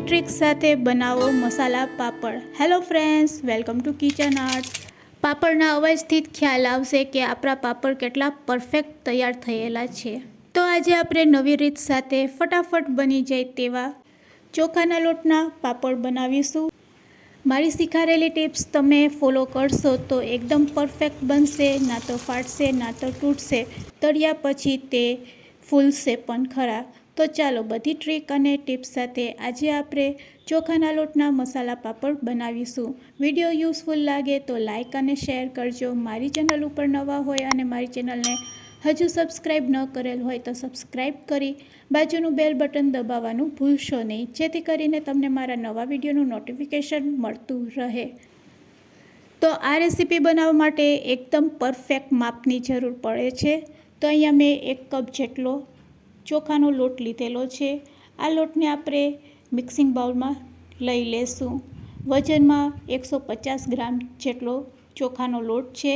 Trick સાથે બનાવો masala papad. Hello friends, welcome to Kitchen Arts. પાપડના અવાજથી જ ખ્યાલ આવશે કે આપણા પાપડ કેટલા પરફેક્ટ તૈયાર થયેલા છે। તો આજે આપણે નવી રીત સાથે ફટાફટ બની જાય તેવા ચોખાના લોટના પાપડ બનાવીશું। મારી શીખાડેલી ટિપ્સ તમે ફોલો કરશો તો એકદમ પરફેક્ટ બનશે, ના તો ફાટશે ના તો તૂટશે, તળ્યા પછી તે ફૂલશે પણ ખરા। તો ચાલો બધી ટ્રીક અને ટિપ્સ સાથે આજે આપણે ચોખાના લોટના મસાલા પાપડ બનાવીશું। વિડીયો યુઝફુલ લાગે તો લાઇક અને શેર કરજો। મારી ચેનલ ઉપર નવા હોય અને મારી ચેનલને હજુ સબસ્ક્રાઈબ ન કરેલ હોય તો સબસ્ક્રાઈબ કરી બાજુનું બેલ બટન દબાવવાનું ભૂલશો નહીં, જેથી કરીને તમને મારા નવા વિડીયોનું નોટિફિકેશન મળતું રહે। તો આ રેસીપી બનાવવા માટે એકદમ પરફેક્ટ માપની જરૂર પડે છે। તો અહીંયા મેં 1 કપ જેટલો ચોખાનો લોટ લીધેલો છે। આ લોટને આપણે મિક્સિંગ બાઉલમાં લઈ લેશું। વજનમાં 150 ગ્રામ જેટલો ચોખાનો લોટ છે।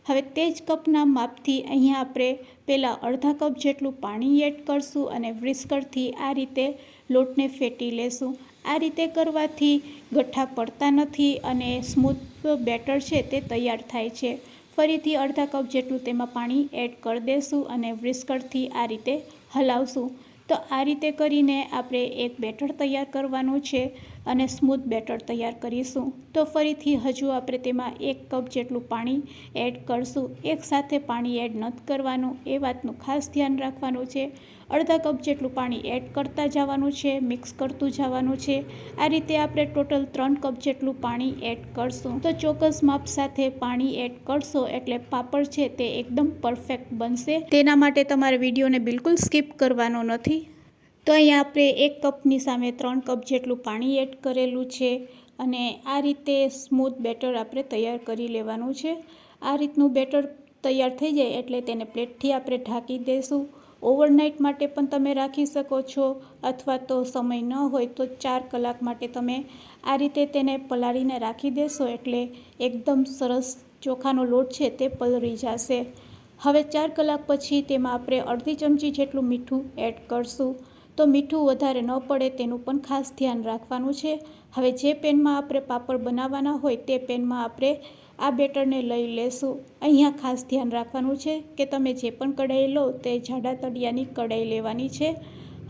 હવે તે જ કપના માપથી અહીંયા આપણે પહેલાં અડધા કપ જેટલું પાણી એડ કરશું અને વ્હિસ્કરથી આ રીતે લોટને ફેટી લેશું। આ રીતે કરવાથી ગઠ્ઠા પડતા નથી અને સ્મૂથ બેટર છે તે તૈયાર થાય છે। ફરીથી અડધા કપ જેટલું તેમાં પાણી એડ કરી દેશું અને વ્હિસ્કરથી આ રીતે હલાવશું। તો આ રીતે કરીને આપણે એક બેટર તૈયાર કરવાનું છે અને સ્મૂથ બેટર તૈયાર કરીશું। તો ફરીથી હજુ આપણે તેમાં 1 કપ જેટલું પાણી એડ કરશું। એકસાથે પાણી એડ નથી કરવાનું, એ વાતનું ખાસ ધ્યાન રાખવાનું છે। અડધા કપ જેટલું પાણી એડ કરતા જવાનું છે, મિક્સ કરતું જવાનું છે। આ રીતે આપણે ટોટલ 3 કપ જેટલું પાણી એડ કરશું। તો ચોક્કસ માપ સાથે પાણી એડ કરશો એટલે પાપડ છે તે એકદમ પરફેક્ટ બનશે। તેના માટે તમારે વિડીયોને બિલકુલ સ્કીપ કરવાનો નથી। તો અહીંયા આપણે 1 કપની સામે 3 કપ જેટલું પાણી એડ કરેલું છે અને આ રીતે સ્મૂથ બેટર આપણે તૈયાર કરી લેવાનું છે। આ રીતનું બેટર તૈયાર થઈ જાય એટલે તેને પ્લેટથી આપણે ઢાંકી દઈશું। ઓવરનાઇટ માટે પણ તમે રાખી શકો છો અથવા તો સમય ન હોય તો 4 કલાક માટે તમે આ રીતે તેને પલાળીને રાખી દેશો એટલે એકદમ સરસ ચોખાનો લોટ છે તે પલળી જશે। હવે 4 કલાક પછી તેમાં આપણે અડધી ચમચી જેટલું મીઠું એડ કરશું। તો મીઠું વધારે ન પડે તેનું પણ ખાસ ધ્યાન રાખવાનું છે। હવે જે પેનમાં આપણે પાપડ બનાવવાના હોય તે પેનમાં આપણે આ બેટરને લઈ લેશું। અહીંયા ખાસ ધ્યાન રાખવાનું છે કે તમે જે પણ કઢાઈ લો તે જાડા તળિયાની કઢાઈ લેવાની છે।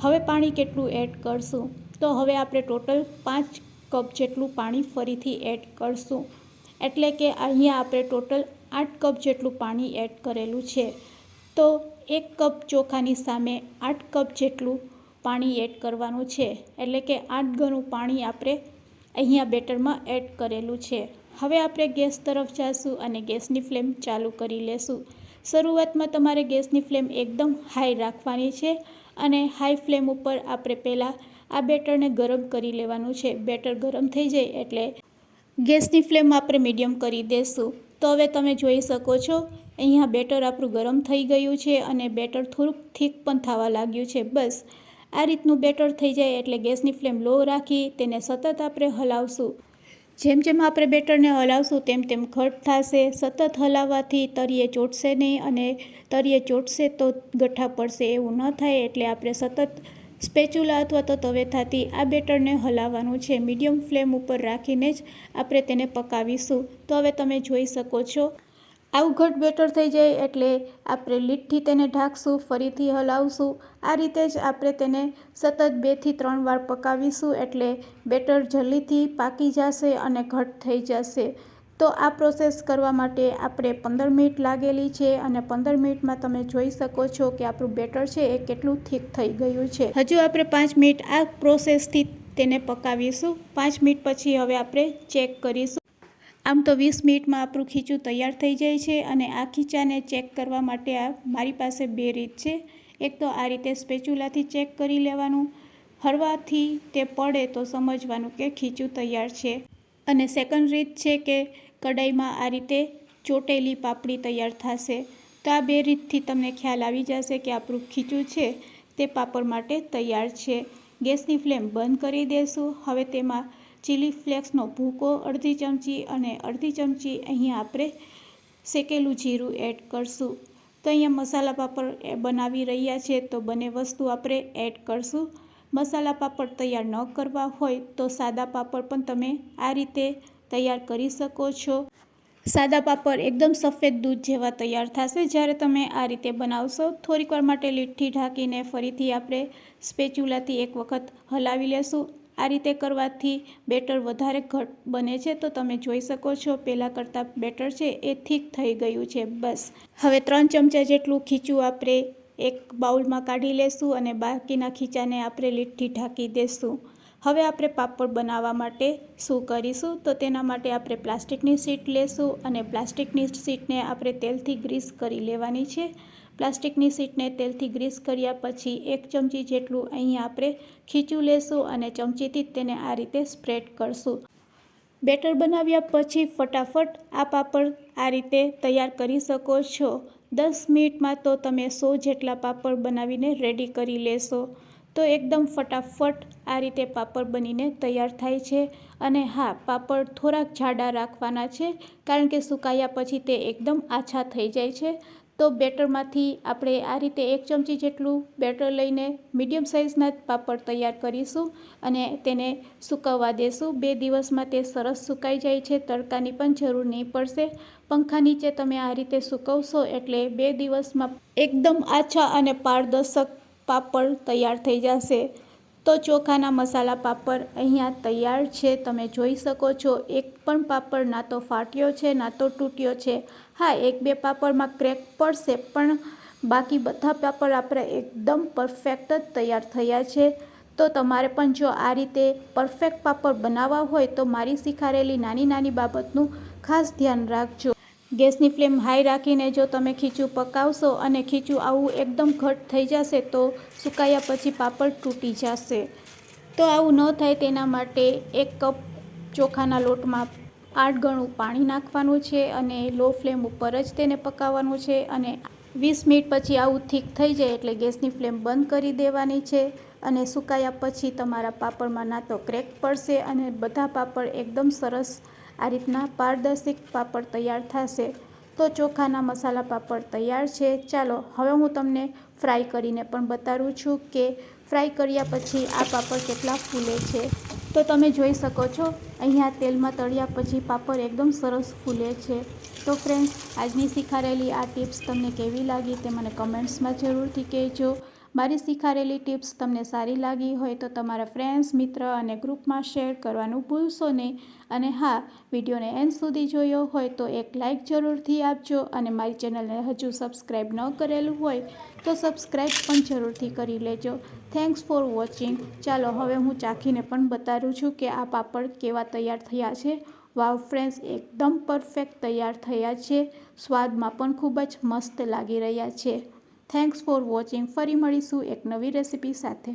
હવે પાણી કેટલું એડ કરશું, તો હવે આપણે ટોટલ 5 કપ જેટલું પાણી ફરીથી એડ કરશું। એટલે કે અહીંયા આપણે ટોટલ 8 કપ જેટલું પાણી એડ કરેલું છે। તો 1 કપ ચોખાની સામે 8 કપ જેટલું પાણી એડ કરવાનું છે, એટલે કે 8 ગણું પાણી આપણે અહીંયા બેટરમાં એડ કરેલું છે। હવે આપણે ગેસ તરફ જઈશું અને ગેસની ફ્લેમ ચાલુ કરી લેશું। શરૂઆતમાં તમારે ગેસની ફ્લેમ એકદમ હાઈ રાખવાની છે અને હાઈ ફ્લેમ ઉપર આપણે પહેલાં આ બેટરને ગરમ કરી લેવાનું છે। બેટર ગરમ થઈ જાય એટલે ગેસની ફ્લેમ આપણે મીડિયમ કરી દઈશું। તો હવે તમે જોઈ શકો છો અહીંયા બેટર આપણું ગરમ થઈ ગયું છે અને બેટર થોડુંક થીક પણ થવા લાગ્યું છે। બસ આ રીતનું બેટર થઈ જાય એટલે ગેસની ફ્લેમ લો રાખી તેને સતત આપણે હલાવશું। જેમ જેમ આપણે બેટરને હલાવશું તેમ તેમ ઘટ થશે। સતત હલાવવાથી તળિયે ચોંટશે નહીં અને તળિયે ચોંટશે તો ગઠ્ઠા પડશે, એવું ન થાય એટલે આપણે સતત સ્પેચ્યુલા અથવા તો તવેથાથી આ બેટરને હલાવવાનું છે। મીડિયમ ફ્લેમ ઉપર રાખીને જ આપણે તેને પકાવીશું। તો હવે તમે જોઈ શકો છો આવું ઘટ બેટર થઈ જાય એટલે આપણે લીડથી તેને ઢાંકશું, ફરીથી હલાવશું। આ રીતે જ આપણે તેને સતત 2 થી 3 વાર પકાવીશું એટલે બેટર જલ્દીથી પાકી જશે અને ઘટ થઈ જશે। તો આ પ્રોસેસ કરવા માટે આપણે 15 મિનિટ લાગેલી છે અને 15 મિનિટમાં તમે જોઈ શકો છો કે આપણું બેટર છે એ કેટલું થીક થઈ ગયું છે। હજુ આપણે 5 મિનિટ આ પ્રોસેસથી તેને પકાવીશું। 5 મિનિટ પછી હવે આપણે ચેક કરીશું। આમ તો 20 મિનિટમાં આપણું ખીચું તૈયાર થઈ જાય છે અને આ ખીચાને ચેક કરવા માટે મારી પાસે 2 રીત છે। એક તો આ રીતે સ્પેચ્યુલાથી ચેક કરી લેવાનું, હળવાથી તે પડે તો સમજવાનું કે ખીચું તૈયાર છે। અને સેકન્ડ રીત છે કે કઢાઈમાં આ રીતે ચોટેલી પાપડી તૈયાર થશે। તો આ 2 રીતથી તમને ખ્યાલ આવી જશે કે આપણું ખીચું છે તે પાપડ માટે તૈયાર છે। ગેસની ફ્લેમ બંધ કરી દેશું। હવે તેમાં ચીલી ફ્લેક્સનો ભૂકો અડધી ચમચી અને અડધી ચમચી અહીંયા આપણે શેકેલું જીરું એડ કરશું। તો અહીંયા મસાલા પાપડ બનાવી રહ્યા છે તો બંને વસ્તુ આપણે એડ કરશું। મસાલા પાપડ તૈયાર ન કરવા હોય તો સાદા પાપડ પણ તમે આ રીતે તૈયાર કરી શકો છો. સાદા પાપડ એકદમ સફેદ દૂધ જેવા તૈયાર થશે જ્યારે તમે આ રીતે બનાવશો. થોડીક વાર માટે લીડથી ઢાંકીને ફરીથી આપણે સ્પેચ્યુલાથી એક વખત હલાવી લેશું. આ રીતે કરવાથી બેટર વધારે ઘટ બને છે. તો તમે જોઈ શકો છો પહેલાં કરતાં બેટર છે એ થીક થઈ ગયું છે. બસ હવે 3 ચમચા જેટલું ખીચું આપણે એક બાઉલમાં કાઢી લેશું અને બાકીના ખીચાને આપણે લીડથી ઢાંકી દેશું. હવે આપણે પાપડ બનાવવા માટે શું કરીશું તો તેના માટે આપણે પ્લાસ્ટિકની શીટ લેશું અને પ્લાસ્ટિકની શીટને આપણે તેલથી ગ્રીસ કરી લેવાની છે. પ્લાસ્ટિકની શીટને તેલથી ગ્રીસ કર્યા પછી 1 ચમચી જેટલું અહીંયા આપણે ખીચું લેશું અને ચમચીથી જ તેને આ રીતે સ્પ્રેડ કરશું. બેટર બનાવ્યા પછી ફટાફટ આ પાપડ આ રીતે તૈયાર કરી શકો છો. 10 મિનિટમાં તો તમે 100 જેટલા પાપડ બનાવીને રેડી કરી લેશો. તો એકદમ ફટાફટ આ રીતે પાપડ બનીને તૈયાર થાય છે. અને હા, પાપડ થોડાક જાડા રાખવાના છે કારણ કે સુકાયા પછી તે એકદમ આછા થઈ જાય છે. તો બેટરમાંથી આપણે આ રીતે 1 ચમચી જેટલું બેટર લઈને મીડિયમ સાઇઝના જ પાપડ તૈયાર કરીશું અને તેને સૂકવવા દેશું. 2 દિવસમાં તે સરસ સુકાઈ જાય છે. તડકાની પણ જરૂર નહીં પડશે. પંખા નીચે તમે આ રીતે સૂકવશો એટલે 2 દિવસમાં એકદમ આછા અને પારદર્શક પાપડ તૈયાર થઈ જશે. તો ચોખાના મસાલા પાપડ અહીંયા તૈયાર છે. તમે જોઈ શકો છો એક પણ પાપડ ના તો ફાટ્યો છે ના તો તૂટ્યો છે. હા, 1-2 પાપડમાં ક્રેક પડશે પણ બાકી બધા પાપડ આપણે એકદમ પરફેક્ટ જ તૈયાર થયા છે. તો તમારે પણ જો આ રીતે પરફેક્ટ પાપડ બનાવવા હોય તો મારી શીખવાડેલી નાની નાની બાબતનું ખાસ ધ્યાન રાખજો. ગેસની ફ્લેમ હાઈ રાખીને જો તમે ખીચું પકાવશો અને ખીચું આવું એકદમ ઘટ થઈ જશે તો સુકાયા પછી પાપડ તૂટી જશે. તો આવું ન થાય તેના માટે 1 કપ ચોખાના લોટમાં 8 ગણું પાણી નાખવાનું છે અને લો ફ્લેમ ઉપર જ તેને પકાવવાનું છે. અને 20 મિનિટ પછી આવું થીક થઈ જાય એટલે ગેસની ફ્લેમ બંધ કરી દેવાની છે. અને સુકાયા પછી તમારા પાપડમાં ના તો ક્રેક પડશે અને બધા પાપડ એકદમ સરસ આ રીતના પારદર્શક પાપડ તૈયાર થશે. તો ચોખાના મસાલા પાપડ તૈયાર છે. ચાલો હવે હું તમને ફ્રાય કરીને પણ બતાવું છું કે ફ્રાય કર્યા પછી આ પાપડ કેટલા ફૂલે છે. તો તમે જોઈ શકો છો અહીંયા તેલમાં તળ્યા પછી પાપડ એકદમ સરસ ફૂલે છે. તો ફ્રેન્ડ્સ, આજની શીખવાડેલી આ ટિપ્સ તમને કેવી લાગી તે મને કમેન્ટ્સમાં જરૂરથી કહેજો. મારી શીખવાડેલી ટિપ્સ તમને સારી લાગી હોય તો તમારા ફ્રેન્ડ્સ, મિત્ર અને ગ્રુપમાં શેર કરવાનું ભૂલશો નહીં. અને હા, વિડીયોને એન્ડ સુધી જોયો હોય તો એક લાઇક જરૂરથી આપજો અને મારી ચેનલને હજુ સબસ્ક્રાઈબ ન કરેલું હોય તો સબસ્ક્રાઈબ પણ જરૂરથી કરી લેજો. Thanks for watching. ચાલો હવે હું ચાખીને પણ બતાવું છું કે આ પાપડ કેવા તૈયાર થયા છે. વાવ ફ્રેન્ડ્સ, એકદમ પરફેક્ટ તૈયાર થયા છે. સ્વાદમાં પણ ખૂબ જ મસ્ત લાગી રહ્યા છે. Thanks for watching. ફરી મળીશું એક નવી રેસિપી સાથે.